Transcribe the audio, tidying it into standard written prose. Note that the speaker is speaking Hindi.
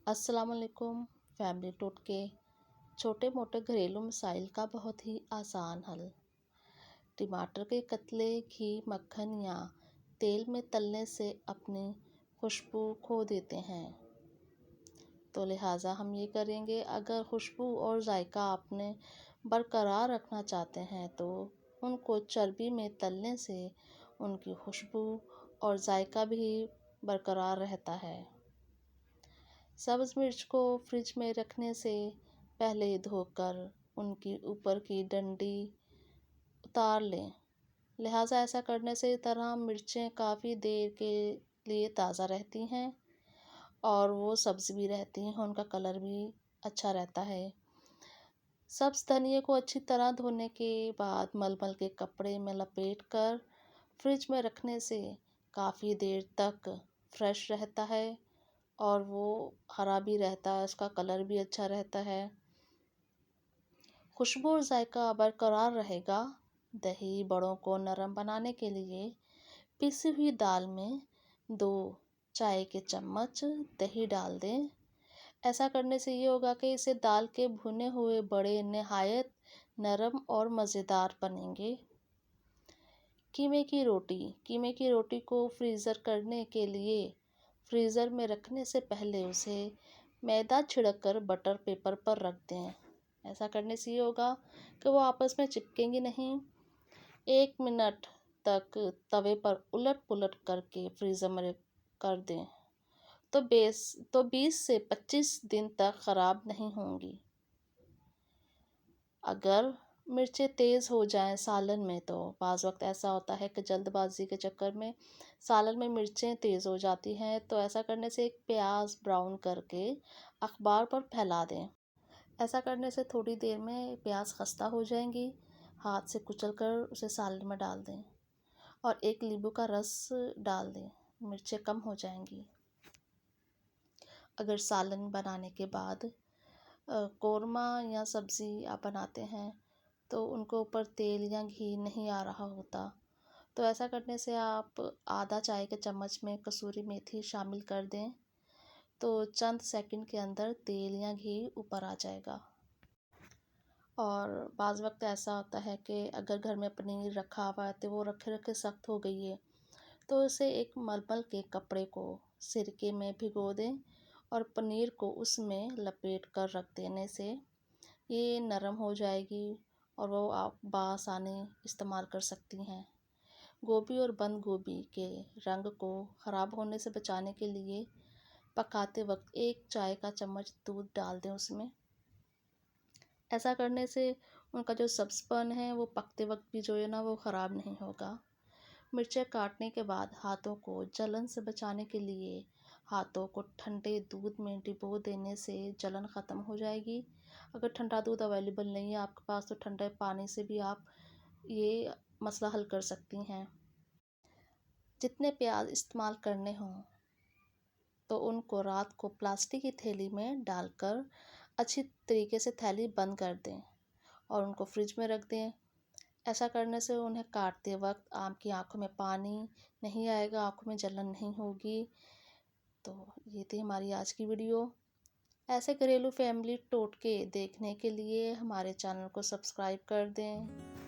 अस्सलाम वालेकुम। फैमिली टोटके छोटे मोटे घरेलू मसाइल का बहुत ही आसान हल। टमाटर के कतले घी मक्खन या तेल में तलने से अपनी खुशबू खो देते हैं, तो लिहाजा हम ये करेंगे, अगर खुशबू और जायका आपने बरकरार रखना चाहते हैं तो उनको चर्बी में तलने से उनकी खुशबू और जायका भी बरकरार रहता है। सब्ज़ मिर्च को फ्रिज में रखने से पहले धोकर उनकी ऊपर की डंडी उतार लें। लिहाजा ऐसा करने से तरह मिर्चें काफ़ी देर के लिए ताज़ा रहती हैं और वो सब्ज़ भी रहती हैं, उनका कलर भी अच्छा रहता है। सब्ज़ धनिए को अच्छी तरह धोने के बाद मलमल के कपड़े में लपेट कर फ्रिज में रखने से काफ़ी देर तक फ्रेश रहता है और वो हरा भी रहता है, उसका कलर भी अच्छा रहता है, खुशबू और जायका बरकरार रहेगा। दही बड़ों को नरम बनाने के लिए पिसी हुई दाल में 2 चाय के चम्मच दही डाल दें। ऐसा करने से ये होगा कि इससे दाल के भुने हुए बड़े नहायत नरम और मज़ेदार बनेंगे। कीमे की रोटी को फ्रीज़र करने के लिए फ्रीज़र में रखने से पहले उसे मैदा छिड़क कर बटर पेपर पर रख दें। ऐसा करने से ये होगा कि वो आपस में चिपकेंगी नहीं। 1 मिनट तक तवे पर उलट पुलट करके फ्रीज़र में कर दें तो 20 से 25 दिन तक ख़राब नहीं होंगी। अगर मिर्चें तेज़ हो जाएं सालन में, तो बाज़ वक्त ऐसा होता है कि जल्दबाजी के चक्कर में सालन में मिर्चें तेज़ हो जाती हैं, तो ऐसा करने से एक प्याज ब्राउन करके अखबार पर फैला दें। ऐसा करने से थोड़ी देर में प्याज खस्ता हो जाएंगी। हाथ से कुचल कर उसे सालन में डाल दें और 1 नींबू का रस डाल दें, मिर्चें कम हो जाएंगी। अगर सालन बनाने के बाद कोरमा या सब्ज़ी आप बनाते हैं तो उनको ऊपर तेल या घी नहीं आ रहा होता, तो ऐसा करने से आप आधा चाय के चम्मच में कसूरी मेथी शामिल कर दें, तो चंद सेकंड के अंदर तेल या घी ऊपर आ जाएगा। और बाज़ वक्त ऐसा होता है कि अगर घर में पनीर रखा हुआ है तो वो रखे रखे सख्त हो गई है, तो उसे एक मलमल के कपड़े को सिरके में भिगो दें और पनीर को उसमें लपेट कर रख देने से ये नरम हो जाएगी और वो आप बआसानी इस्तेमाल कर सकती हैं। गोभी और बंद गोभी के रंग को ख़राब होने से बचाने के लिए पकाते वक्त 1 चाय का चम्मच दूध डाल दें उसमें। ऐसा करने से उनका जो सब्ज़पन है वो पकते वक्त भी जो है ना वो ख़राब नहीं होगा। मिर्चें काटने के बाद हाथों को जलन से बचाने के लिए हाथों को ठंडे दूध में डुबो देने से जलन ख़त्म हो जाएगी। अगर ठंडा दूध अवेलेबल नहीं है आपके पास, तो ठंडे पानी से भी आप ये मसला हल कर सकती हैं। जितने प्याज इस्तेमाल करने हों तो उनको रात को प्लास्टिक की थैली में डालकर अच्छी तरीके से थैली बंद कर दें और उनको फ्रिज में रख दें। ऐसा करने से उन्हें काटते वक्त आपकी आंखों में पानी नहीं आएगा, आंखों में जलन नहीं होगी। तो ये थी हमारी आज की वीडियो। ऐसे घरेलू फैमिली टोटके देखने के लिए हमारे चैनल को सब्सक्राइब कर दें।